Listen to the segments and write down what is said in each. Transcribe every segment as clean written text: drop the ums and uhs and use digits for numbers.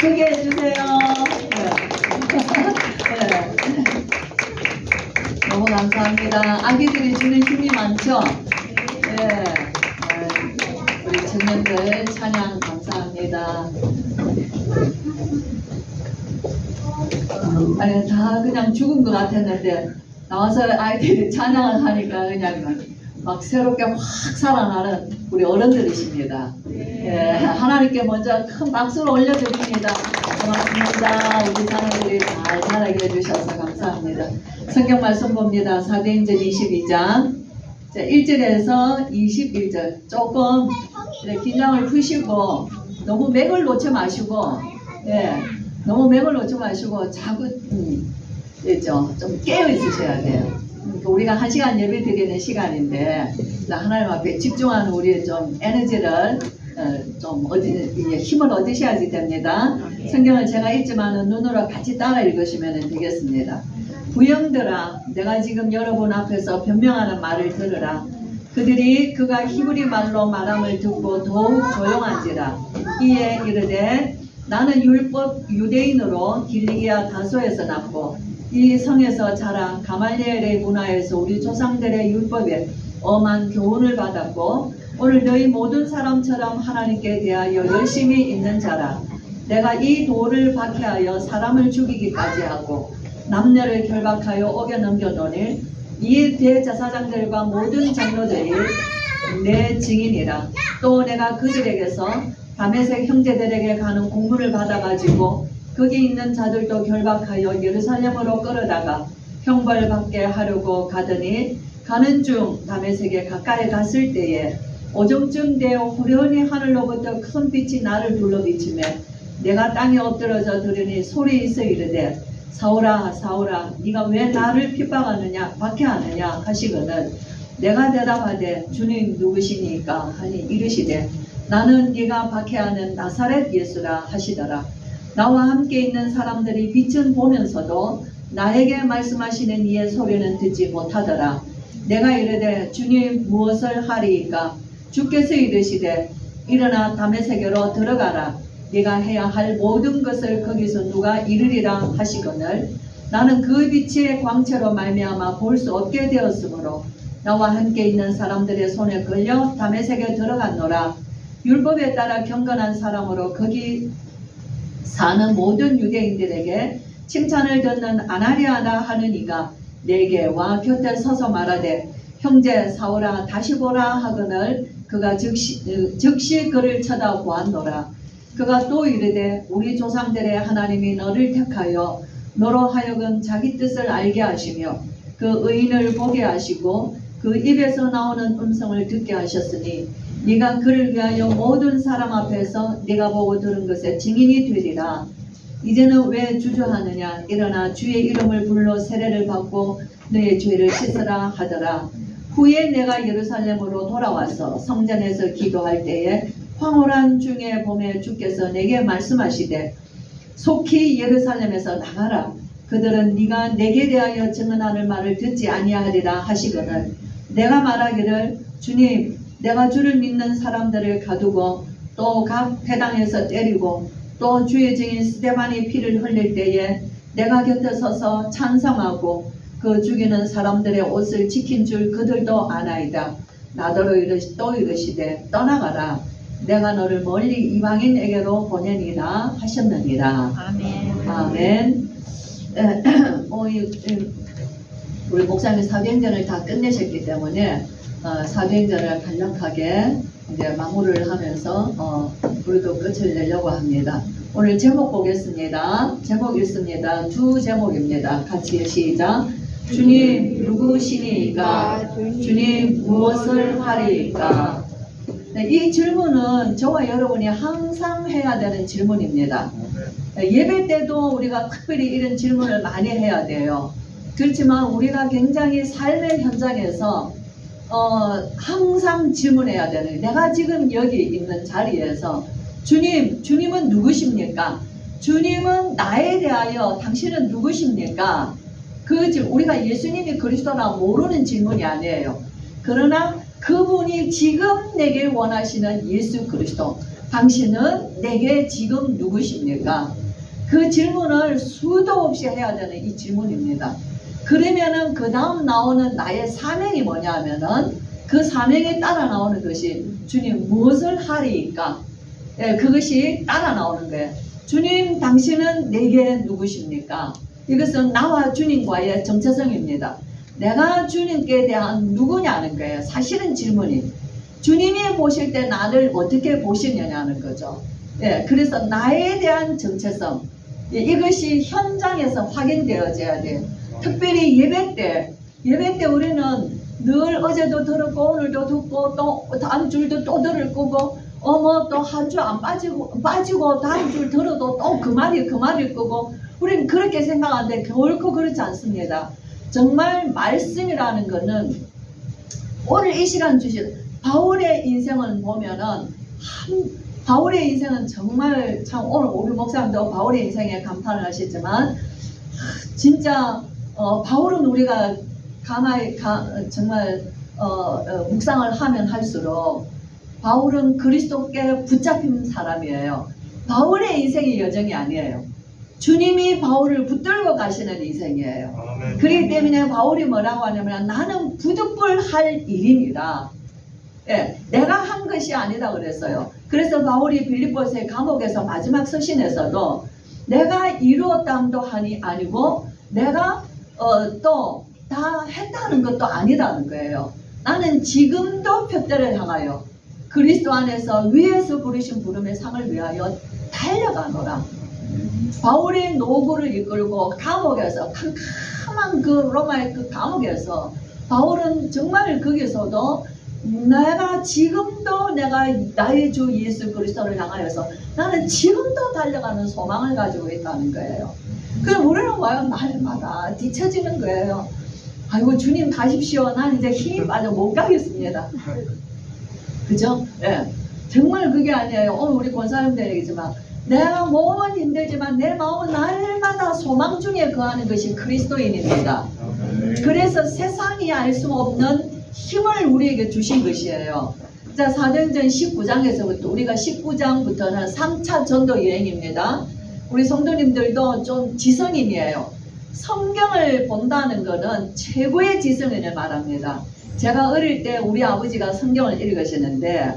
크게 해주세요. 네. 너무 감사합니다. 아기들이 주는 힘이 많죠? 네. 우리 청년들 찬양 감사합니다. 아니, 다 그냥 죽은 것 같았는데 나와서 아이들이 찬양을 하니까 그냥 막 새롭게 확 살아나는 우리 어른들이십니다. 예, 하나님께 먼저 큰 박수를 올려드립니다. 고맙습니다. 우리 자녀들이 잘 자라게 해주셔서 감사합니다. 성경 말씀 봅니다. 사도행전 22장 1절에서 21절. 조금 긴장을 푸시고 너무 맥을 놓지 마시고, 예, 너무 맥을 놓지 마시고 자꾸 좀 깨어 있으셔야 돼요. 우리가 1시간 예배 드리는 시간인데 하나님 앞에 집중하는 우리의 좀 에너지를 힘을 얻으셔야지 됩니다. 성경을 제가 읽지만은 눈으로 같이 따라 읽으시면 되겠습니다. 부형들아, 내가 지금 여러분 앞에서 변명하는 말을 들으라. 그들이 그가 히브리 말로 말함을 듣고 더욱 조용한지라. 이에 이르되 나는 율법 유대인으로 길리기아 다소에서 났고 이 성에서 자라 가말리엘의 문화에서 우리 조상들의 율법에 엄한 교훈을 받았고 오늘 너희 모든 사람처럼 하나님께 대하여 열심히 있는 자라. 내가 이 돌을 박해하여 사람을 죽이기까지 하고 남녀를 결박하여 옥에 넘겨놓으니 이 대제사장들과 모든 장로들이 내 증인이라. 또 내가 그들에게서 다메섹 형제들에게 가는 공문을 받아가지고 거기 있는 자들도 결박하여 예루살렘으로 끌어다가 형벌받게 하려고 가더니 가는 중 다메섹에 가까이 갔을 때에 오정쯤 되어 후련히 하늘로부터 큰 빛이 나를 둘러비치며 내가 땅에 엎드러져 들으니 소리 있어 이르되 사울아 사울아 네가 왜 나를 핍박하느냐 박해하느냐 하시거늘 내가 대답하되 주님 누구시니까 하니 이르시되 나는 네가 박해하는 나사렛 예수라 하시더라. 나와 함께 있는 사람들이 빛은 보면서도 나에게 말씀하시는 이의 소리는 듣지 못하더라. 내가 이르되 주님 무엇을 하리이까? 주께서 이르시되 일어나 다메섹으로 들어가라. 네가 해야 할 모든 것을 거기서 누가 이르리라 하시거늘 나는 그 빛의 광채로 말미암아 볼 수 없게 되었으므로 나와 함께 있는 사람들의 손에 걸려 다메섹에 들어갔노라. 율법에 따라 경건한 사람으로 거기 사는 모든 유대인들에게 칭찬을 듣는 아나리아나 하는 이가 내게 와 곁에 서서 말하되 형제 사울아 다시 보라 하거늘 그가 즉시 그를 쳐다보았노라. 그가 또 이르되 우리 조상들의 하나님이 너를 택하여 너로 하여금 자기 뜻을 알게 하시며 그 의인을 보게 하시고 그 입에서 나오는 음성을 듣게 하셨으니 네가 그를 위하여 모든 사람 앞에서 네가 보고 들은 것에 증인이 되리라. 이제는 왜 주저하느냐? 일어나 주의 이름을 불러 세례를 받고 너의 죄를 씻으라 하더라. 후에 내가 예루살렘으로 돌아와서 성전에서 기도할 때에 황홀한 중에 봄에 주께서 내게 말씀하시되 속히 예루살렘에서 나가라. 그들은 네가 내게 대하여 증언하는 말을 듣지 아니하리라 하시거늘 내가 말하기를 주님 내가 주를 믿는 사람들을 가두고 또 각 회당에서 때리고 또 주의 증인 스데반이 피를 흘릴 때에 내가 곁에 서서 찬성하고 그 죽이는 사람들의 옷을 지킨 줄 그들도 아나이다. 나더러 또 이르시되 떠나가라. 내가 너를 멀리 이방인에게로 보내니라 하셨느니라. 아멘. 아멘. 우리 목사님 사도행전을 다 끝내셨기 때문에 사도행전을 간략하게 이제 마무리를 하면서 우리도 끝을 내려고 합니다. 오늘 제목 보겠습니다. 제목 읽습니다. 두 제목입니다. 같이 시작. 주님 누구시니까? 주님 무엇을 하리이까? 네, 이 질문은 저와 여러분이 항상 해야 되는 질문입니다. 예배 때도 우리가 특별히 이런 질문을 많이 해야 돼요. 그렇지만 우리가 굉장히 삶의 현장에서 항상 질문해야 되는, 내가 지금 여기 있는 자리에서 주님은 누구십니까? 주님은 나에 대하여 당신은 누구십니까? 우리가 예수님이 그리스도라 모르는 질문이 아니에요. 그러나 그분이 지금 내게 원하시는 예수 그리스도, 당신은 내게 지금 누구십니까? 그 질문을 수도 없이 해야 되는 이 질문입니다. 그러면은 그 다음 나오는 나의 사명이 뭐냐 하면은 그 사명에 따라 나오는 것이 주님 무엇을 하리이까? 예, 그것이 따라 나오는 거예요. 주님 당신은 내게 누구십니까? 이것은 나와 주님과의 정체성입니다. 내가 주님께 대한 누구냐는 거예요. 사실은 질문이 주님이 보실 때 나를 어떻게 보시느냐는 거죠. 예, 그래서 나에 대한 정체성 이것이 현장에서 확인되어져야 돼요. 특별히 예배 때 우리는 늘 어제도 들었고 오늘도 듣고 또 다음 주도 또 들을 거고 뭐 또 한 주 안 빠지고 다음 주 들어도 또 그 말일 거고 우리는 그렇게 생각하는데 결코 그렇지 않습니다. 정말 말씀이라는 거는 오늘 이 시간 주신 바울의 인생을 보면은 바울의 인생은 정말 참 오늘 우리 목사님도 바울의 인생에 감탄을 하시지만 진짜 바울은 우리가 가만히 정말 묵상을 하면 할수록 바울은 그리스도께 붙잡힌 사람이에요. 바울의 인생이 여정이 아니에요. 주님이 바울을 붙들고 가시는 인생이에요. 그렇기 때문에 바울이 뭐라고 하냐면 나는 부득불할 일입니다. 예, 내가 한 것이 아니다 그랬어요. 그래서 바울이 빌립보서의 감옥에서 마지막 서신에서도 내가 이루었담도 아니고 내가 또 다 했다는 것도 아니라는 거예요. 나는 지금도 표대를 향하여 그리스도 안에서 위에서 부르신 부름의 상을 위하여 달려가노라. 바울의 노고를 이끌고 감옥에서 캄캄한 그 로마의 그 감옥에서 바울은 정말 거기서도 내가 지금도 내가 나의 주 예수 그리스도를 향하여서 나는 지금도 달려가는 소망을 가지고 있다는 거예요. 그럼 우리는 와요 날마다 뒤처지는 거예요. 아이고 주님 가십시오. 난 이제 힘이 빠져 못 가겠습니다. 그죠? 예. 정말 그게 아니에요. 오늘 우리 권사님들 얘기지만 내가 몸은 힘들지만 내 마음은 날마다 소망 중에 거하는 것이 그리스도인입니다. 그래서 세상이 알 수 없는 힘을 우리에게 주신 것이에요. 자, 사도행전 19장에서부터 우리가 19장부터는 3차 전도 여행입니다. 우리 성도님들도 좀 지성인이에요. 성경을 본다는 것은 최고의 지성인을 말합니다. 제가 어릴 때 우리 아버지가 성경을 읽으시는데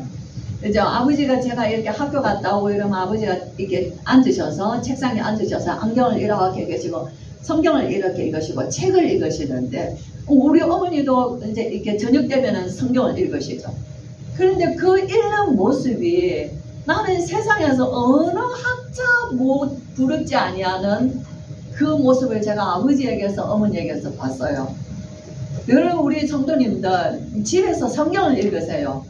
이제 아버지가 제가 이렇게 학교 갔다 오고 이러면 아버지가 이렇게 앉으셔서 책상에 앉으셔서 안경을 이렇게 계시고 성경을 이렇게 읽으시고 책을 읽으시는데 우리 어머니도 이제 이렇게 저녁 되면은 성경을 읽으시죠. 그런데 그 읽는 모습이 나는 세상에서 어느 학자 못 부럽지 아니하는 그 모습을 제가 아버지에게서 어머니에게서 봤어요. 여러분 우리 성도님들 집에서 성경을 읽으세요.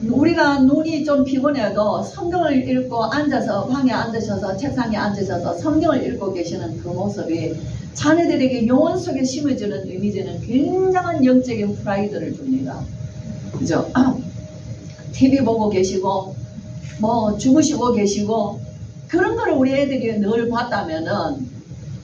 우리가 눈이 좀 피곤해도 성경을 읽고 앉아서 방에 앉으셔서 책상에 앉으셔서 성경을 읽고 계시는 그 모습이 자녀들에게 영혼 속에 심어주는 이미지는 굉장한 영적인 프라이드를 줍니다. 그죠? TV 보고 계시고 뭐 주무시고 계시고 그런 거를 우리 애들이 늘 봤다면은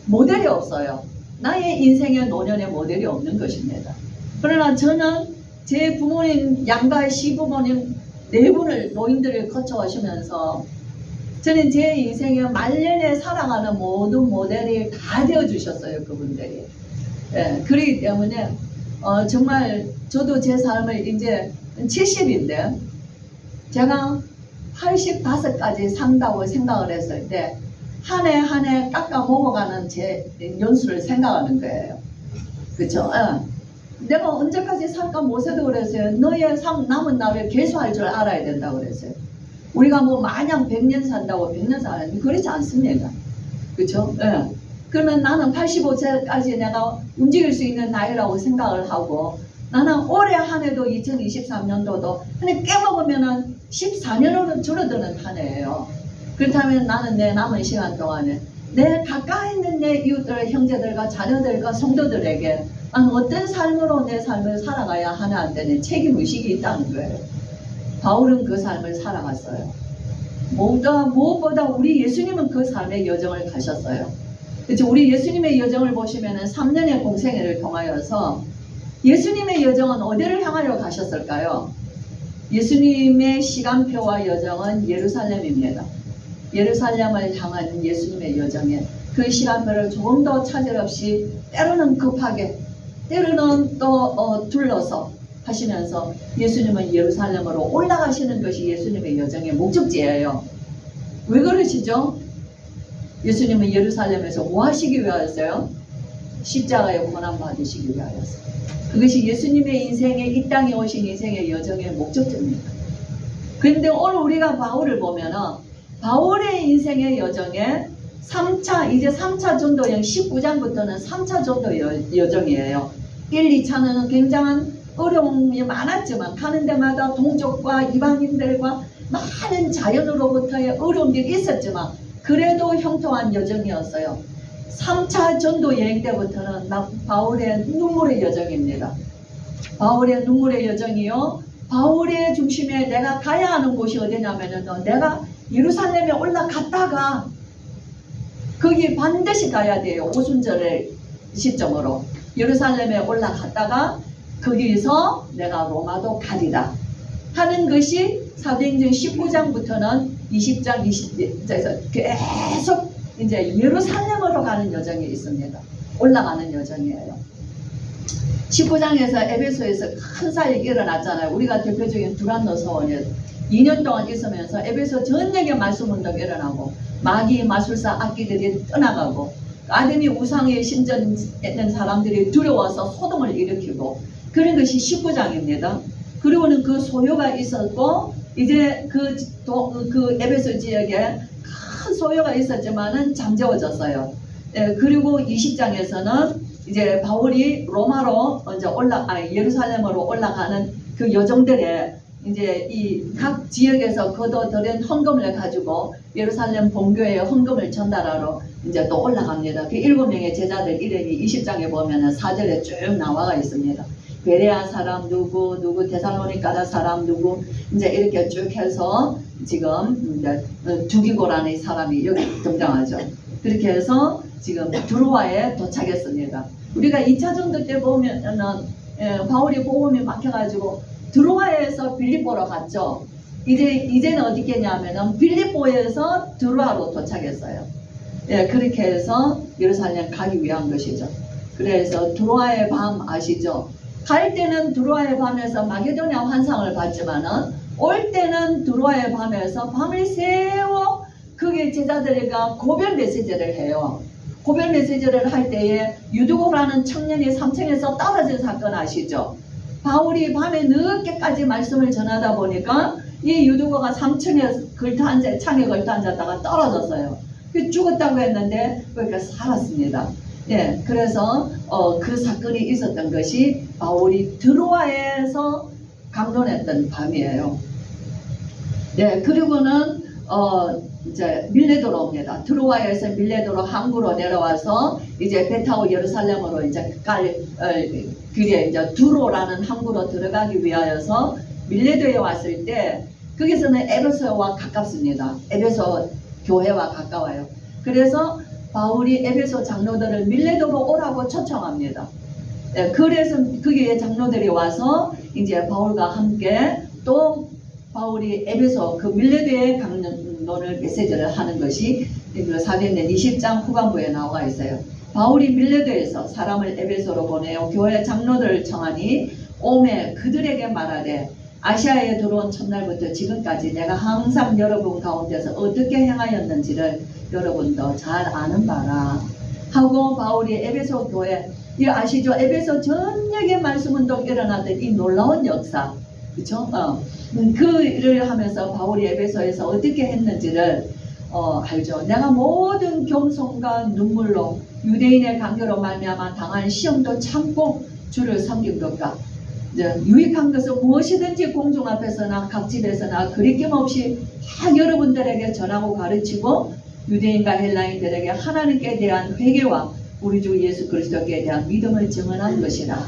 모델이 없어요. 나의 인생의 노년의 모델이 없는 것입니다. 그러나 저는 제 부모님 양가의 시부모님 네 분을 노인들을 거쳐오시면서 저는 제 인생의 말년에 살아가는 모든 모델이 다 되어주셨어요. 그분들이. 예, 그렇기 때문에 정말 저도 제 삶을 이제 70인데 제가 85까지 산다고 생각을 했을 때 한 해 한 해 깎아 먹어가는 제 연수를 생각하는 거예요. 그렇죠? 예. 내가 언제까지 살까 못해도 그랬어요. 너의 남은 날을 계수할 줄 알아야 된다고 그랬어요. 우리가 뭐 마냥 100년 산다고 100년 사는 그렇지 않습니다. 그렇죠? 예. 그러면 나는 85세까지 내가 움직일 수 있는 나이라고 생각을 하고 나는 올해 한 해도 2023년도도 근데 깨먹으면은 14년으로 줄어드는 한 해예요. 그렇다면 나는 내 남은 시간 동안에 내 가까이 있는 내 이웃들, 형제들과 자녀들과 성도들에게 나는 어떤 삶으로 내 삶을 살아가야 하나한테는 책임의식이 있다는 거예요. 바울은 그 삶을 살아갔어요. 무엇보다 우리 예수님은 그 삶의 여정을 가셨어요. 그렇죠? 우리 예수님의 여정을 보시면은 3년의 공생애를 통하여서 예수님의 여정은 어디를 향하여 가셨을까요? 예수님의 시간표와 여정은 예루살렘입니다. 예루살렘을 향한 예수님의 여정에 그 시간표를 조금 더 차질 없이 때로는 급하게 때로는 또 둘러서 하시면서 예수님은 예루살렘으로 올라가시는 것이 예수님의 여정의 목적지예요. 왜 그러시죠? 예수님은 예루살렘에서 뭐 하시기 위하였어요? 십자가의 고난 받으시기 위하였어요. 그것이 예수님의 인생의 이 땅에 오신 인생의 여정의 목적지입니다. 그런데 오늘 우리가 바울을 보면은 바울의 인생의 여정에 3차, 이제 3차 전도 여행 19장부터는 3차 전도 여정이에요. 1, 2차는 굉장한 어려움이 많았지만 가는 데마다 동족과 이방인들과 많은 자연으로부터의 어려움들이 있었지만 그래도 형통한 여정이었어요. 3차 전도 여행 때부터는 바울의 눈물의 여정입니다. 바울의 눈물의 여정이요. 바울의 중심에 내가 가야 하는 곳이 어디냐면은 내가 예루살렘에 올라갔다가 거기 반드시 가야 돼요. 오순절의 시점으로 예루살렘에 올라갔다가 거기서 내가 로마도 가리라 하는 것이 사도행전 19장부터는 20장, 20장에서 계속 이제 예루살렘으로 가는 여정이 있습니다. 올라가는 여정이에요. 19장에서 에베소에서 큰 사역이 일어났잖아요. 우리가 대표적인 두란노 서원에 2년 동안 있으면서 에베소 전역에 말씀 운동이 일어나고 마귀 마술사 악기들이 떠나가고 아담이 우상에 신전했던 사람들이 두려워서 소동을 일으키고 그런 것이 19장입니다. 그리고는 그 소요가 있었고 이제 그 에베소 지역에 큰 소요가 있었지만은 잠재워졌어요. 예, 그리고 20장에서는 이제 바울이 로마로 먼저 예루살렘으로 올라가는 그 여정들에 이제 이 각 지역에서 거둬들인 헌금을 가지고 예루살렘 본교에 헌금을 전달하러 이제 또 올라갑니다. 그 7명의 제자들 이름이 20장에 보면은 4절에 쭉 나와가 있습니다. 베레아 사람 누구 데살로니가 사람 누구 이제 이렇게 쭉 해서 지금 이제 두기고라는 사람이 여기 등장하죠. 그렇게 해서 지금 드로아에 도착했습니다. 우리가 2차 전도 때 보면은 바울이 복음이 막혀가지고 드로아에서 빌립보로 갔죠. 이제는 어디 있겠냐면은 빌립보에서 드로아로 도착했어요. 예, 그렇게 해서 예루살렘 가기 위한 것이죠. 그래서 드로아의 밤 아시죠? 갈 때는 드로아의 밤에서 마게도냐 환상을 봤지만은 올 때는 드로아의 밤에서 밤을 새워 그게 제자들과 고별 메시지를 해요. 고별 메시지를 할 때에 유두고라는 청년이 3층에서 떨어진 사건 아시죠? 바울이 밤에 늦게까지 말씀을 전하다 보니까 이 유두고가 3층에 창에 걸터 앉았다가 떨어졌어요. 죽었다고 했는데 그러니까 살았습니다. 예, 그래서 그 사건이 있었던 것이 바울이 드로아에서 강론했던 밤이에요. 네, 그리고는 이제 밀레도로 옵니다. 드로아에서 밀레도로 항구로 내려와서 이제 배 타고 예루살렘으로 이제 그게 이제 두로라는 항구로 들어가기 위하여서 밀레도에 왔을 때 거기서는 에베소와 가깝습니다. 에베소 교회와 가까워요. 그래서 바울이 에베소 장로들을 밀레도로 오라고 초청합니다. 네, 그래서 거기에 장로들이 와서 이제 바울과 함께 또 바울이 에베소 그 밀레도에 강론을 메시지를 하는 것이 그 사도행전 20장 후반부에 나와 있어요. 바울이 밀레도에서 사람을 에베소로 보내어 교회 장로들을 청하니 오매 그들에게 말하되 아시아에 들어온 첫날부터 지금까지 내가 항상 여러분 가운데서 어떻게 행하였는지를 여러분도 잘 아는 바라 하고 바울이 에베소 교회 이 아시죠? 에베소 전역에 말씀 운동 일어났던 이 놀라운 역사 그쵸? 그 일을 하면서 바울이 에베소에서 어떻게 했는지를 알죠. 내가 모든 겸손과 눈물로 유대인의 관계로 말미암아 당한 시험도 참고 주를 섬긴 것과 유익한 것은 무엇이든지 공중 앞에서나 각 집에서나 그리낌 없이 다 여러분들에게 전하고 가르치고 유대인과 헬라인들에게 하나님께 대한 회개와 우리 주 예수 그리스도께 대한 믿음을 증언한 것이라.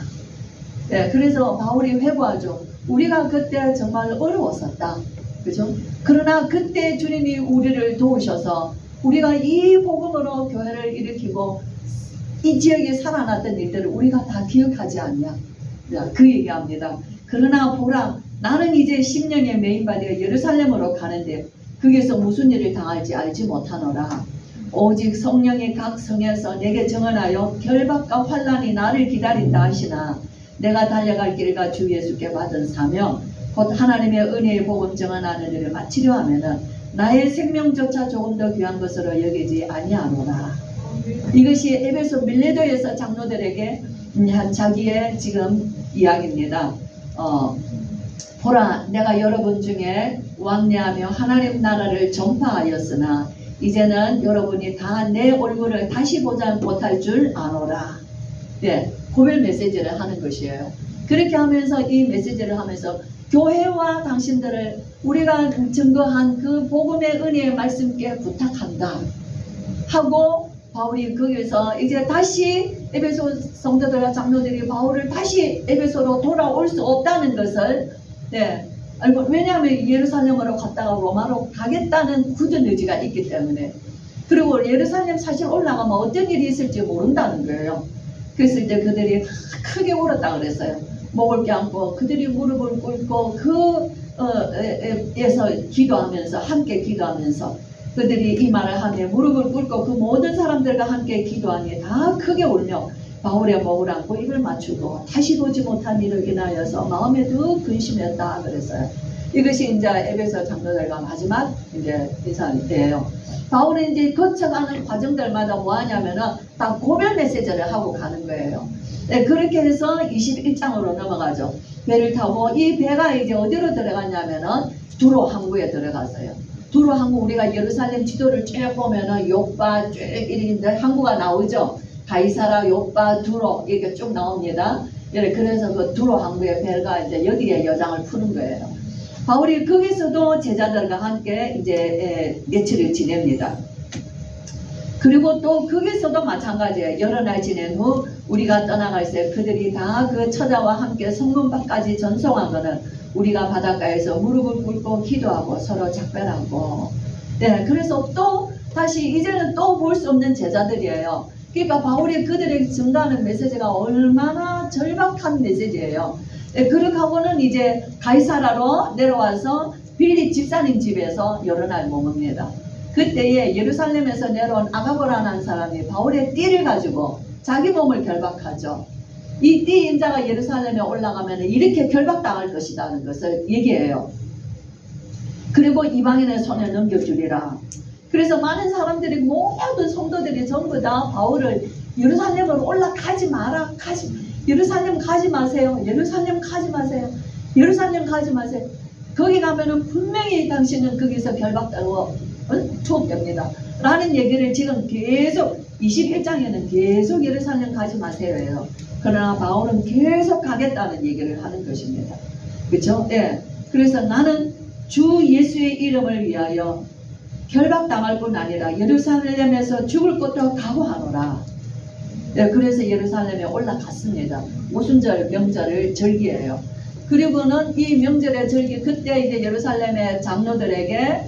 네, 그래서 바울이 회고하죠. 우리가 그때 정말 어려웠었다. 그죠? 그러나 그때 주님이 우리를 도우셔서 우리가 이 복음으로 교회를 일으키고 이 지역에 살아났던 일들을 우리가 다 기억하지 않냐. 그 얘기합니다. 그러나 보라 나는 이제 심령의 메인바 되어 예루살렘으로 가는데 거기서 무슨 일을 당할지 알지 못하노라. 오직 성령이 각 성에서 내게 정언하여 결박과 환난이 나를 기다린다 하시나 내가 달려갈 길과 주 예수께 받은 사명 곧 하나님의 은혜의 복음 정언하는 일을 마치려 하면은 나의 생명조차 조금 더 귀한 것으로 여기지 아니하노라. 이것이 에베소 밀레도에서 장로들에게 자기의 지금 이야기입니다. 보라, 내가 여러분 중에 왕래하며 하나님 나라를 전파하였으나 이제는 여러분이 다 내 얼굴을 다시 보자 못할 줄 아노라. 네, 고별 메시지를 하는 것이에요. 그렇게 하면서 이 메시지를 하면서 교회와 당신들을 우리가 증거한 그 복음의 은혜의 말씀께 부탁한다 하고 바울이 거기서 이제 다시 에베소 성도들과 장로들이 바울을 다시 에베소로 돌아올 수 없다는 것을 알고, 왜냐하면 예루살렘으로 갔다가 로마로 가겠다는 굳은 의지가 있기 때문에. 그리고 예루살렘 사실 올라가면 어떤 일이 있을지 모른다는 거예요. 그래서 이제 그들이 크게 울었다 그랬어요. 목을 껴안고 그들이 무릎을 꿇고 에서 기도하면서 함께 기도하면서 그들이 이 말을 하며 무릎을 꿇고 그 모든 사람들과 함께 기도하니 다 크게 울며 바울의 목을 안고 입을 맞추고 다시 보지 못한 일을 인하여서 마음에 더 근심했다 그랬어요. 이것이 이제 에베소 장로들과 마지막 이제 인사인데요. 바울은 이제 거쳐가는 과정들마다 뭐 하냐면은 다 고별 메시지를 하고 가는 거예요. 네, 그렇게 해서 21장으로 넘어가죠. 배를 타고 이 배가 이제 어디로 들어갔냐면은 두로 항구에 들어갔어요. 두로 항구, 우리가 예루살렘 지도를 쭉 보면은 요빠 쭉 이렇게 항구가 나오죠. 가이사라, 요빠, 두로 이렇게 쭉 나옵니다. 그래서 그 두로 항구의 배가 이제 여기에 여장을 푸는 거예요. 바울이 거기서도 제자들과 함께 이제 며칠을 지냅니다. 그리고 또 거기서도 마찬가지예요. 여러 날 지낸 후 우리가 떠나갈 때 그들이 다 그 처자와 함께 성문밖까지 전송하거는 우리가 바닷가에서 무릎을 꿇고 기도하고 서로 작별하고. 네, 그래서 또 다시 이제는 또 볼 수 없는 제자들이에요. 그러니까 바울이 그들에게 전가하는 메시지가 얼마나 절박한 메시지예요. 네, 그렇게 하고는 이제 가이사라로 내려와서 빌립 집사님 집에서 여러 날 머뭅니다. 그때에 예루살렘에서 내려온 아가보라는 사람이 바울의 띠를 가지고 자기 몸을 결박하죠. 이 띠 인자가 예루살렘에 올라가면 이렇게 결박당할 것이라는 것을 얘기해요. 그리고 이방인의 손에 넘겨주리라. 그래서 많은 사람들이, 모든 성도들이 전부 다 바울을 예루살렘으로 올라가지 마라, 예루살렘 가지 마세요, 예루살렘 가지 마세요, 예루살렘 가지 마세요. 거기 가면은 분명히 당신은 거기서 결박당하고 추억됩니다 라는 얘기를 지금 계속 21장에는 계속 예루살렘 가지 마세요. 그러나 바울은 계속 가겠다는 얘기를 하는 것입니다. 그렇죠? 예. 그래서 나는 주 예수의 이름을 위하여 결박당할 뿐 아니라 예루살렘에서 죽을 것도 각오하노라. 예, 그래서 예루살렘에 올라갔습니다. 오순절 명절을 절기해요. 그리고는 이 명절의 절기, 그때 이제 예루살렘의 장로들에게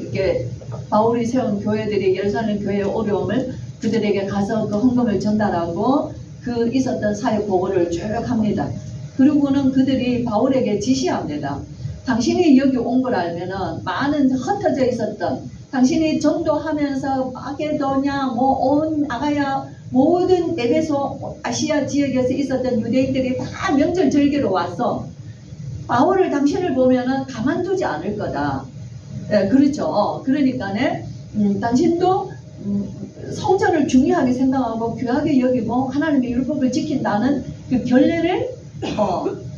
이렇게 바울이 세운 교회들이 예루살렘 교회의 어려움을 그들에게 가서 그 헌금을 전달하고 그 있었던 사역 보고를 쭉 합니다. 그리고는 그들이 바울에게 지시합니다. 당신이 여기 온 걸 알면은 많은 흩어져 있었던, 당신이 전도하면서 마게도냐, 온 아가야, 모든 에베소 아시아 지역에서 있었던 유대인들이 다 명절 절기로 왔어. 바울을, 당신을 보면은 가만두지 않을 거다. 네, 그렇죠. 그러니까네, 당신도 성전을 중요하게 생각하고 귀하게 여기고 하나님의 율법을 지킨다는 그 결례를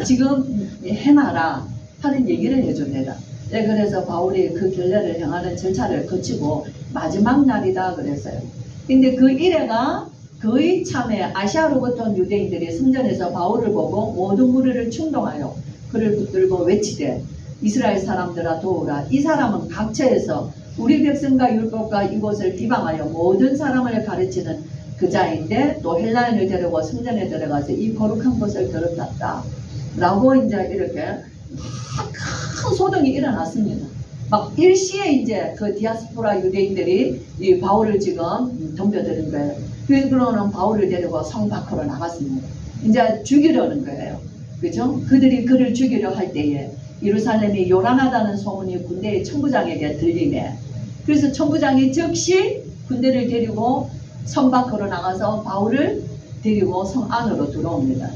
지금 행하라 하는 얘기를 해줍니다. 네, 그래서 바울이 그 결례를 행하는 절차를 거치고 마지막 날이다 그랬어요. 근데 그 일회가 거의 참에 아시아로부터 온 유대인들이 성전에서 바울을 보고 모든 무리를 충동하여 그를 붙들고 외치되 이스라엘 사람들아 도우라. 이 사람은 각처에서 우리 백성과 율법과 이곳을 비방하여 모든 사람을 가르치는 그 자인데 또 헬라인을 데리고 성전에 들어가서 이 거룩한 곳을 더럽혔다 라고 이제 이렇게 큰 소동이 일어났습니다. 막 일시에 이제 그 디아스포라 유대인들이 이 바울을 지금 덤벼드는 거예요. 그러고는 바울을 데리고 성 밖으로 나갔습니다. 이제 죽이려는 거예요. 그죠? 그들이 그를 죽이려 할 때에 예루살렘이 요란하다는 소문이 군대의 천부장에게 들리네. 그래서 천부장이 즉시 군대를 데리고 성 밖으로 나가서 바울을 데리고 성 안으로 들어옵니다.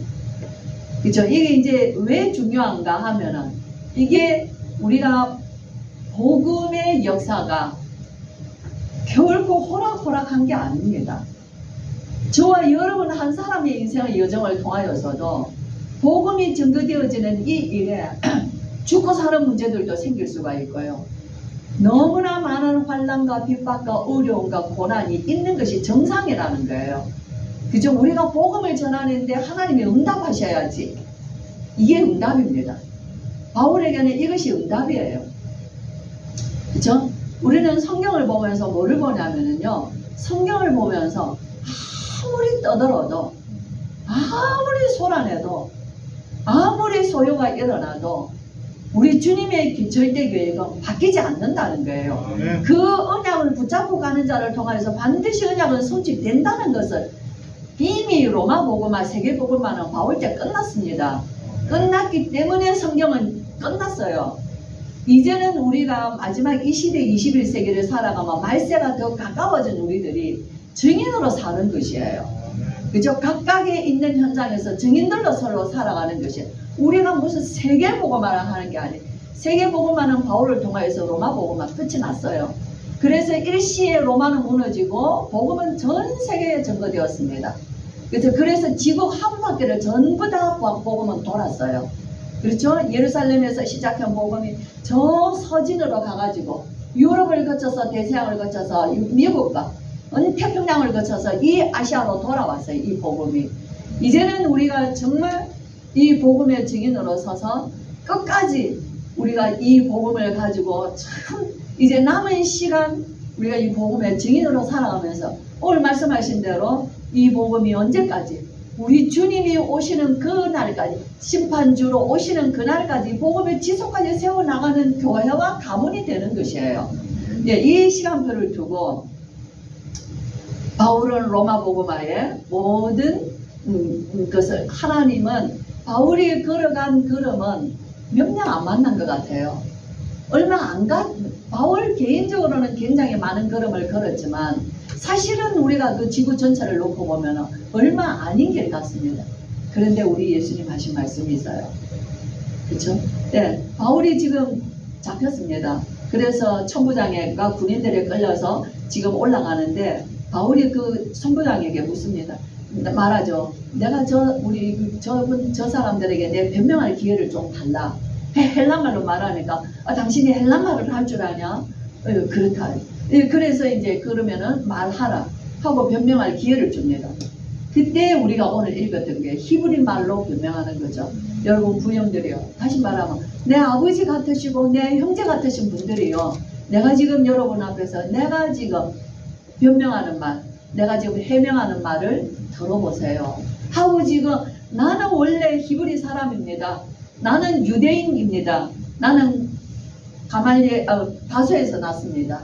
그죠? 이게 이제 왜 중요한가 하면은 이게 우리가 복음의 역사가 결코 호락호락한 게 아닙니다. 저와 여러분 한 사람의 인생의 여정을 통하여서도 복음이 증거되어지는 이 일에 죽고 사는 문제들도 생길 수가 있고요. 너무나 많은 환난과 핍박과 어려움과 고난이 있는 것이 정상이라는 거예요. 그죠? 우리가 복음을 전하는데 하나님이 응답하셔야지. 이게 응답입니다. 바울에게는 이것이 응답이에요. 그죠? 우리는 성경을 보면서 뭐를 보냐면요. 성경을 보면서 아무리 떠들어도, 아무리 소란해도, 아무리 소요가 일어나도 우리 주님의 절대 계획은 바뀌지 않는다는 거예요. 그 언약을 붙잡고 가는 자를 통해서 반드시 언약은 성취된다는 것을 이미 로마복음화, 세계복음화는 바울 때 끝났습니다. 끝났기 때문에 성경은 끝났어요. 이제는 우리가 마지막 이 시대 21세기를 살아가면 말세가 더 가까워진 우리들이 증인으로 사는 것이에요. 그죠? 각각의 있는 현장에서 증인들로 서로 살아가는 것이 우리가 무슨 세계복음화를 하는 게 아니에요. 세계복음화는 바울을 통하여서 로마복음화 끝이 났어요. 그래서 일시에 로마는 무너지고 복음은 전 세계에 전거되었습니다. 그래서 지구 한 바퀴를 전부 다 복음은 돌았어요. 그렇죠? 예루살렘에서 시작한 복음이 저 서진으로 가가지고 유럽을 거쳐서 대서양을 거쳐서 미국과 태평양을 거쳐서 이 아시아로 돌아왔어요. 이 복음이. 이제는 우리가 정말 이 복음의 증인으로 서서 끝까지 우리가 이 복음을 가지고 참 이제 남은 시간 우리가 이 복음의 증인으로 살아가면서 오늘 말씀하신 대로 이 복음이 언제까지 우리 주님이 오시는 그 날까지 심판주로 오시는 그날까지 복음을 지속하게 세워나가는 교회와 가문이 되는 것이에요. 이 시간표를 두고 바울은 로마 복음화의 모든 것을 하나님은 바울이 걸어간 걸음은 명량 안 만난 것 같아요. 얼마 안 바울 개인적으로는 굉장히 많은 걸음을 걸었지만 사실은 우리가 그 지구 전체를 놓고 보면 얼마 아닌 길 같습니다. 그런데 우리 예수님 하신 말씀이 있어요. 그렇죠? 네, 바울이 지금 잡혔습니다. 그래서 천부장과 군인들에 끌려서 지금 올라가는데 바울이 그 천부장에게 묻습니다. 말하죠. 내가 저 사람들에게 내 변명할 기회를 좀 달라. 헬란말로 말하니까 당신이 헬란말을 할 줄 아냐? 그렇다. 그래서 이제 그러면은 말하라 하고 변명할 기회를 줍니다. 그때 우리가 오늘 읽었던 게 히브리 말로 변명하는 거죠. 여러분 부형들이요. 다시 말하면 내 아버지 같으시고 내 형제 같으신 분들이요. 내가 지금 여러분 앞에서 내가 지금 변명하는 말, 내가 지금 해명하는 말을 들어보세요. 하고 지금 나는 원래 히브리 사람입니다. 나는 유대인입니다. 나는 다소에서 났습니다.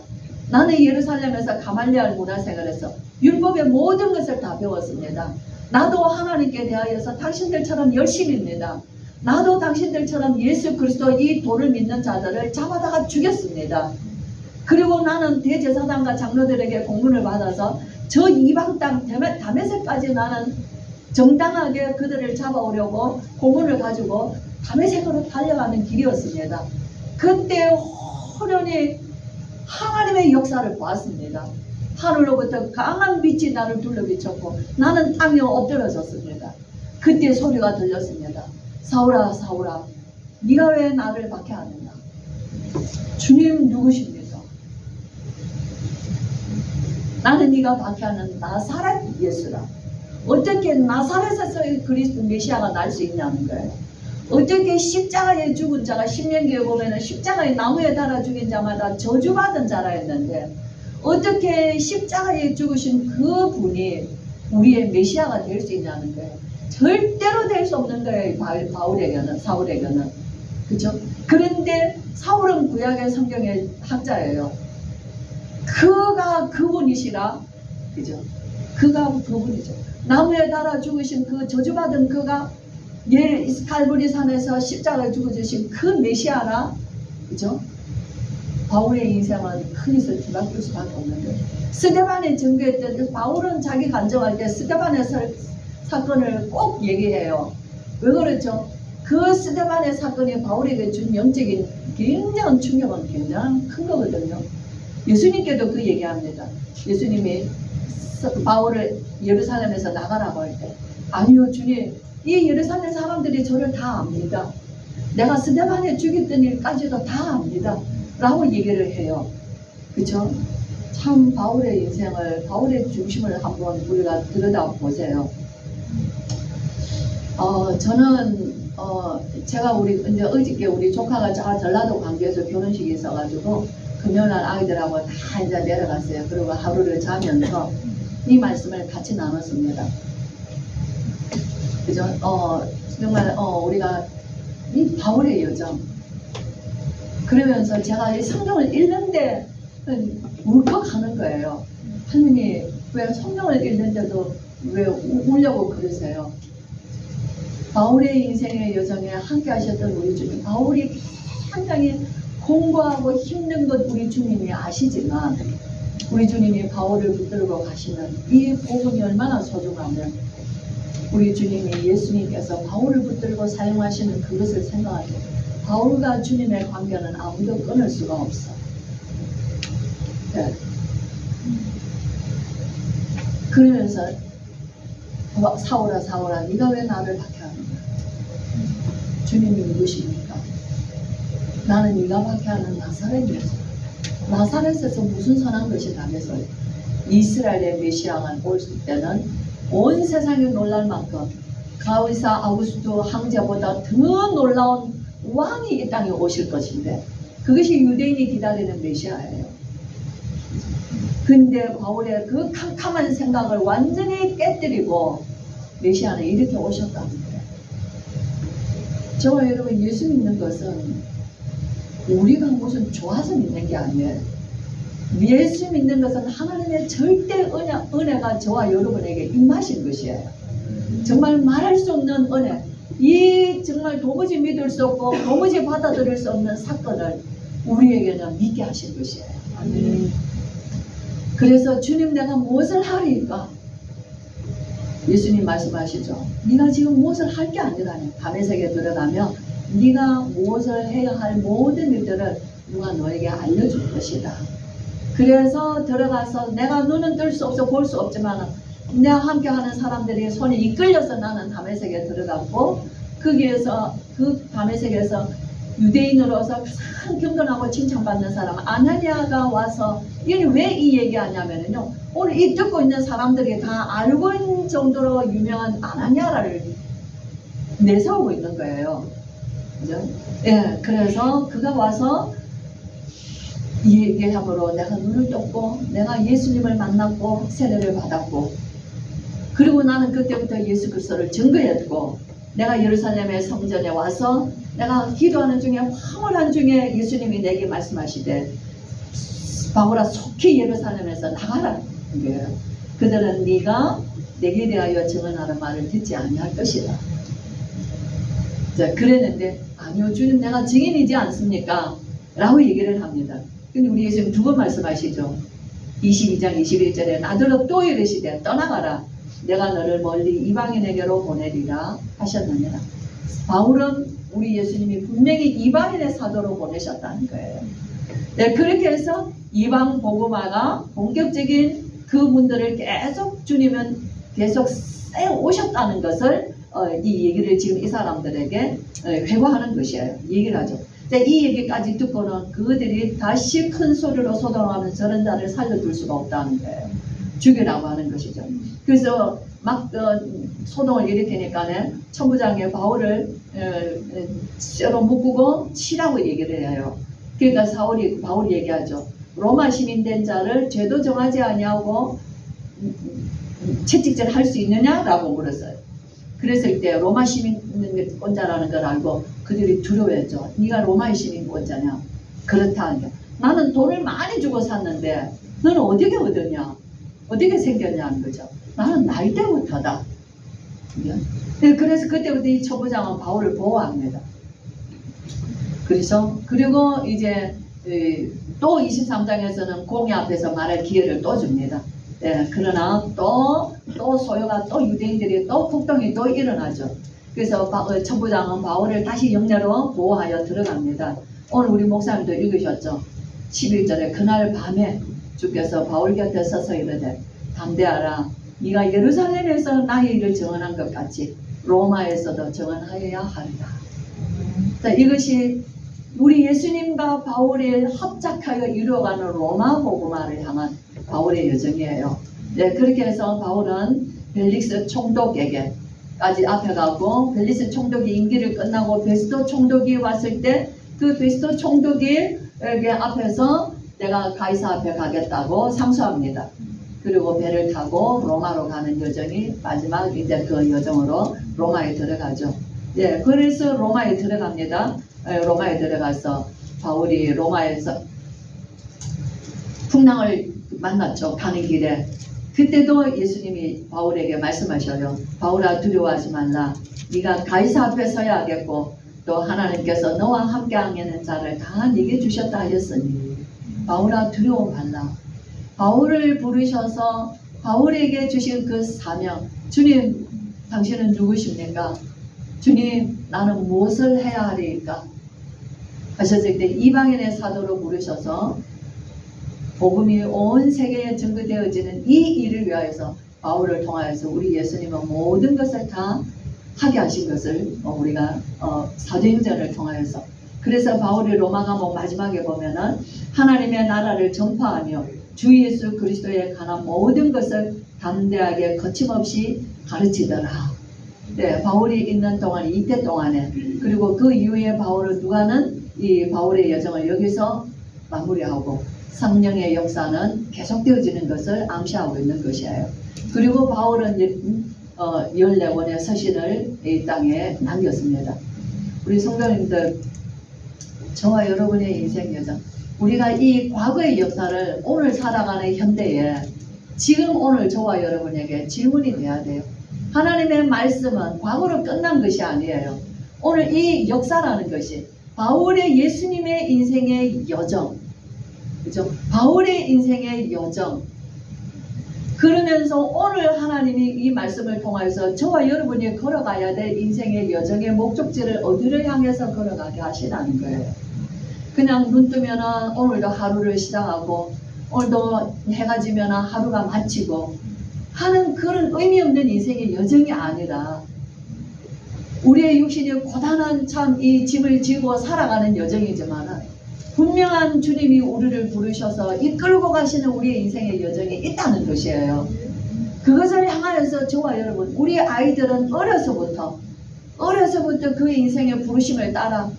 나는 예루살렘에서 가말리알 문화생활에서 율법의 모든 것을 다 배웠습니다. 나도 하나님께 대하여서 당신들처럼 열심입니다. 나도 당신들처럼 예수 그리스도 이 도를 믿는 자들을 잡아다가 죽였습니다. 그리고 나는 대제사장과 장로들에게 공문을 받아서 저 이방 땅 다메섹까지 나는 정당하게 그들을 잡아오려고 공문을 가지고 다메섹으로 달려가는 길이었습니다. 그때 호련히 하나님의 역사를 보았습니다. 하늘로부터 강한 빛이 나를 둘러비쳤고 나는 땅에 엎드려졌습니다. 그때 소리가 들렸습니다. 사울아 사울아 네가 왜 나를 박해하느냐. 주님 누구십니까? 나는 네가 박해하는 나사렛 예수라. 어떻게 나사렛에서 그리스도 메시아가 날 수 있냐는 거예요. 어떻게 십자가에 죽은 자가 신명기에 보면은 십자가에 나무에 달아 죽인 자마다 저주받은 자라 했는데 어떻게 십자가에 죽으신 그 분이 우리의 메시아가 될 수 있냐는 거예요. 절대로 될 수 없는 거예요. 사울에게는. 그죠? 그런데 사울은 구약의 성경의 학자예요. 그가 그분이시라. 그죠? 그가 그분이죠. 나무에 달아 죽으신 그 저주받은 그가 칼부리 산에서 십자가에 죽어주신 그 메시아라, 그죠? 바울의 인생은 흔히서 뒤바뀔 수밖에 없는데, 스데반의 증거했던 그 바울은 자기 간증할 때 스데반의 사건을 꼭 얘기해요. 왜 그렇죠? 그 스데반의 사건이 바울에게 준 영적인 굉장한 충격은 굉장히 큰 거거든요. 예수님께도 그 얘기합니다. 예수님이 바울을 예루살렘에서 나가라고 할 때, 아니요 주님, 이 예루살렘 사람들이 저를 다 압니다. 내가 스데반에 죽였던 일까지도 다 압니다 라고 얘기를 해요. 그쵸? 참 바울의 인생을, 바울의 중심을 한번 우리가 들여다보세요. 저는 제가 이제 어저께 우리 조카가 전라도 광주에서 결혼식이 있어가지고 금요일날 아이들하고 다 이제 내려갔어요. 그리고 하루를 자면서 이 말씀을 같이 나눴습니다. 그죠? 정말 우리가 이 바울의 여정, 그러면서 제가 이 성경을 읽는데 울컥하는 거예요. 하느님, 왜 성경을 읽는데도 왜 울려고 그러세요? 바울의 인생의 여정에 함께 하셨던 우리 주님, 바울이 상당히 공부하고 힘든 것 우리 주님이 아시지만, 우리 주님이 바울을 붙들고 가시는 이 복음이 얼마나 소중하면 우리 주님이, 예수님께서 바울을 붙들고 사용하시는 그것을 생각할 때 바울과 주님의 관계는 아무도 끊을 수가 없어. 네. 그러면서 사울아 사울아 네가 왜 나를 박해하느냐? 주님이 누구십니까? 나는 네가 박해하는 나사렛 예수. 나사렛에서 무슨 선한 것이 나겠어요? 이스라엘의 메시아가 올 때는 온 세상이 놀랄 만큼 가이사 아우구스투 황제보다 더 놀라운 왕이 이 땅에 오실 것인데, 그것이 유대인이 기다리는 메시아예요. 근데 바울의 그 캄캄한 생각을 완전히 깨뜨리고 메시아는 이렇게 오셨다는 거예요. 저와 여러분, 예수 믿는 것은 우리가 무슨 좋아서 믿는 게 아니에요. 예수 믿는 것은 하나님의 절대 은혜가 저와 여러분에게 임하신 것이에요. 정말 말할 수 없는 은혜, 이 정말 도무지 믿을 수 없고 도무지 받아들일 수 없는 사건을 우리에게는 믿게 하신 것이에요. 그래서 주님, 내가 무엇을 하리까? 예수님 말씀하시죠. 네가 지금 무엇을 할 게 아니라니. 다메섹에 들어가면 네가 무엇을 해야 할 모든 일들을 누가 너에게 알려줄 것이다. 그래서 들어가서 내가 눈은 뜰 수 없어 볼 수 없지만 내가 함께하는 사람들이 손에 이끌려서 나는 다메섹에 들어갔고, 거기에서 그 다메섹에서 유대인으로서 가장 경건하고 칭찬받는 사람 아나니아가 와서, 이게 왜 이 얘기하냐면요, 오늘 이 듣고 있는 사람들이 다 알고 있는 정도로 유명한 아나니아를 내세우고 있는 거예요. 그죠? 예, 그래서 그가 와서 이 얘기함으로 내가 눈을 떴고 내가 예수님을 만났고 세례를 받았고, 그리고 나는 그때부터 예수 그리스도를 증거했고, 내가 예루살렘의 성전에 와서 내가 기도하는 중에 화물한 중에 예수님이 내게 말씀하시되 바울아 속히 예루살렘에서 나가라. 거예요. 그들은 네가 내게 대하여 증언하는 말을 듣지 아니할 것이다. 자, 그랬는데 아니요 주님, 내가 증인이지 않습니까? 라고 얘기를 합니다. 근데 우리 예수님 두 번 말씀하시죠. 22장 21절에 나더러 또 이르시되 떠나가라. 내가 너를 멀리 이방인에게로 보내리라 하셨느니라. 바울은 우리 예수님이 분명히 이방인의 사도로 보내셨다는 거예요. 네, 그렇게 해서 이방 복음화가 본격적인 그 문들을 계속 주님은 계속 쎄 오셨다는 것을 이 얘기를 지금 이 사람들에게 회고하는 것이에요. 얘기를 하죠. 이 얘기까지 듣고는 그들이 다시 큰 소리로 소동하는 저런 자를 살려둘 수가 없다는 거예요. 죽이라고 하는 것이죠. 그래서 막 소동을 일으키니까 천부장에 바울을 쇠로 묶고 치라고 얘기를 해요. 그러니까 바울이 얘기하죠. 로마 시민 된 자를 죄도 정하지 아니하고 채찍질 할 수 있느냐라고 물었어요. 그랬을 때 로마 시민권자라는 걸 알고 그들이 두려워했죠. 네가 로마 시민권자냐? 그렇다. 나는 돈을 많이 주고 샀는데 너는 어떻게 얻었냐? 어떻게 생겼냐는 거죠. 나는 날 때부터다. 네, 그래서 그때부터 이 초부장은 바울을 보호합니다. 그리고 이제 또 23장에서는 공회 앞에서 말할 기회를 또 줍니다. 네, 그러나 또 소요가 또 유대인들이 또 폭동이 또 일어나죠. 그래서 초부장은 바울을 다시 영내로 보호하여 들어갑니다. 오늘 우리 목사님도 읽으셨죠. 11절에 그날 밤에 주께서 바울 곁에 서서 이르되 담대하라. 네가 예루살렘에서 나의 일을 증언한 것 같이 로마에서도 증언하여야 하리라. 자, 이것이 우리 예수님과 바울이 합작하여 이루어가는 로마 복음화를 향한 바울의 여정이에요. 네, 그렇게 해서 바울은 벨릭스 총독에게까지 앞에 가고 벨릭스 총독이 임기를 끝나고 베스토 총독이 왔을 때 그 베스토 총독이 여기 앞에서 내가 가이사 앞에 가겠다고 상소합니다. 그리고 배를 타고 로마로 가는 여정이 마지막 이제 그 여정으로 로마에 들어가죠. 예, 그래서 로마에 들어갑니다. 로마에 들어가서 바울이 로마에서 풍랑을 만났죠. 가는 길에. 그때도 예수님이 바울에게 말씀하셔요. 바울아 두려워하지 말라. 네가 가이사 앞에 서야 하겠고 또 하나님께서 너와 함께 하는 자를 다 네게 주셨다 하셨으니 바울아 두려워 말라. 바울을 부르셔서 바울에게 주신 그 사명, 주님 당신은 누구십니까? 주님 나는 무엇을 해야 하리까? 하셨을 때 이방인의 사도로 부르셔서 복음이 온 세계에 증거되어지는 이 일을 위하여서 바울을 통하여서 우리 예수님은 모든 것을 다 하게 하신 것을 우리가 사도행전을 통하여서 그래서 바울이 로마 감옥 마지막에 보면은 하나님의 나라를 전파하며 주 예수 그리스도에 관한 모든 것을 담대하게 거침없이 가르치더라. 네, 바울이 있는 동안 이때 동안에 그리고 그 이후에 바울은 누가는 이 바울의 여정을 여기서 마무리하고 성령의 역사는 계속되어지는 것을 암시하고 있는 것이에요. 그리고 바울은 14권의 서신을 이 땅에 남겼습니다. 우리 성도님들 저와 여러분의 인생 여정 우리가 이 과거의 역사를 오늘 살아가는 현대에 지금 오늘 저와 여러분에게 질문이 돼야 돼요. 하나님의 말씀은 과거로 끝난 것이 아니에요. 오늘 이 역사라는 것이 바울의 예수님의 인생의 여정, 그죠? 바울의 인생의 여정. 그러면서 오늘 하나님이 이 말씀을 통해서 저와 여러분이 걸어가야 될 인생의 여정의 목적지를 어디를 향해서 걸어가게 하시라는 거예요. 그냥 눈 뜨면은 오늘도 하루를 시작하고 오늘도 해가 지면은 하루가 마치고 하는 그런 의미 없는 인생의 여정이 아니라 우리의 육신이 고단한 참 이 짐을 지고 살아가는 여정이지만 분명한 주님이 우리를 부르셔서 이끌고 가시는 우리의 인생의 여정이 있다는 것이에요. 그것을 향하여서 저와 여러분 우리 아이들은 어려서부터 그 인생의 부르심을 따라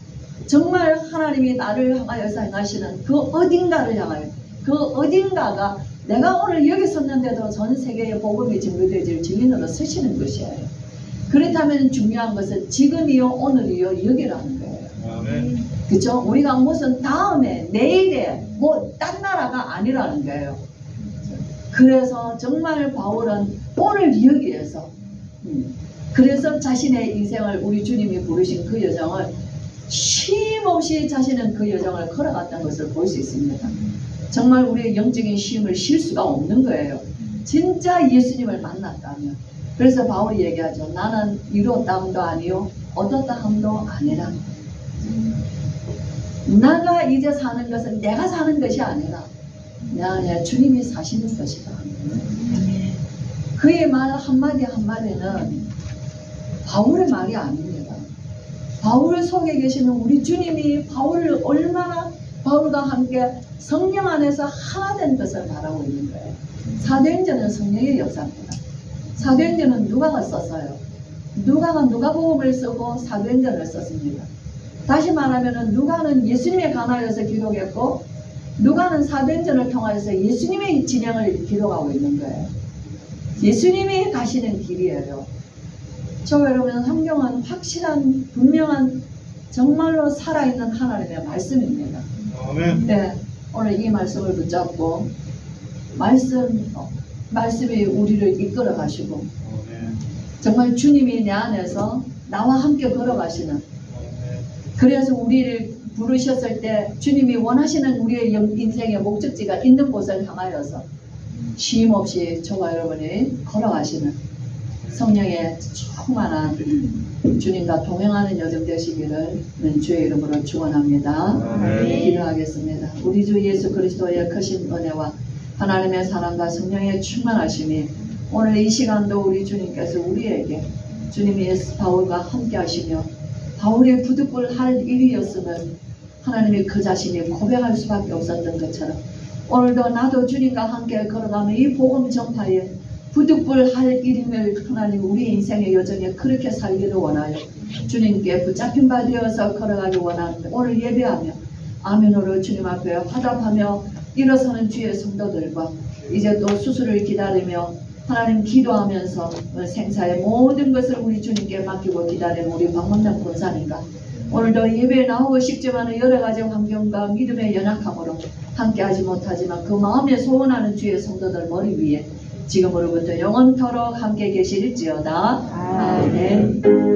정말 하나님이 나를 향하여서 행하시는 그 어딘가를 향하여 그 어딘가가 내가 오늘 여기 섰는데도 전 세계의 복음이 증거되어질 증인으로 서시는 것이에요. 그렇다면 중요한 것은 지금이요 오늘이요 여기라는 거예요. 아멘. 그렇죠? 우리가 무슨 다음에 내일에 뭐 딴 나라가 아니라는 거예요. 그래서 정말 바울은 오늘 여기에서 그래서 자신의 인생을 우리 주님이 부르신 그 여정을 쉼없이 자신은 그 여정을 걸어갔던 것을 볼 수 있습니다. 정말 우리의 영적인 쉼을 쉴 수가 없는 거예요. 진짜 예수님을 만났다면. 그래서 바울이 얘기하죠. 나는 이루었다 함도 아니요 얻었다 함도 아니라. 나가 이제 사는 것은 내가 사는 것이 아니라 내 안에 주님이 사시는 것이다. 그의 말 한마디 한마디는 바울의 말이 아닙니다. 바울 속에 계시는 우리 주님이 바울을 얼마나 바울과 함께 성령 안에서 하나 된 것을 말하고 있는 거예요. 사도행전은 성령의 역사입니다. 사도행전은 누가가 썼어요. 누가가 누가복음을 쓰고 사도행전을 썼습니다. 다시 말하면 누가는 예수님에 관하여서 기록했고 누가는 사도행전을 통해서 예수님의 진행을 기록하고 있는 거예요. 예수님이 가시는 길이에요. 저 여러분 성경은 확실한 분명한 정말로 살아있는 하나님의 말씀입니다. 아멘. 네, 오늘 이 말씀을 붙잡고 말씀이 우리를 이끌어 가시고 정말 주님이 내 안에서 나와 함께 걸어가시는, 그래서 우리를 부르셨을 때 주님이 원하시는 우리의 인생의 목적지가 있는 곳을 향하여서 쉼 없이 저와 여러분이 걸어가시는 성령의 충만한 주님과 동행하는 여정 되시기를 주의 이름으로 축원합니다. 기도하겠습니다. 우리 주 예수 그리스도의 크신 은혜와 하나님의 사랑과 성령의 충만하심이 오늘 이 시간도 우리 주님께서 우리에게 주님이 바울과 함께 하시며 바울의 부득불 할 일이었으면 하나님이 그 자신이 고백할 수밖에 없었던 것처럼 오늘도 나도 주님과 함께 걸어가며 이 복음 전파에 부득불 할 일임을 하나님 우리 인생의 여정에 그렇게 살기를 원하여 주님께 붙잡힌 바 되어서 걸어가기 원하는데 오늘 예배하며 아멘으로 주님 앞에 화답하며 일어서는 주의 성도들과 이제 또 수술을 기다리며 하나님 기도하면서 생사의 모든 것을 우리 주님께 맡기고 기다리는 우리 박문남 권사님과 오늘도 예배에 나오고 싶지만 여러 가지 환경과 믿음의 연약함으로 함께하지 못하지만 그 마음에 소원하는 주의 성도들 머리 위에 지금으로부터 영원토록 함께 계실지어다. 아멘.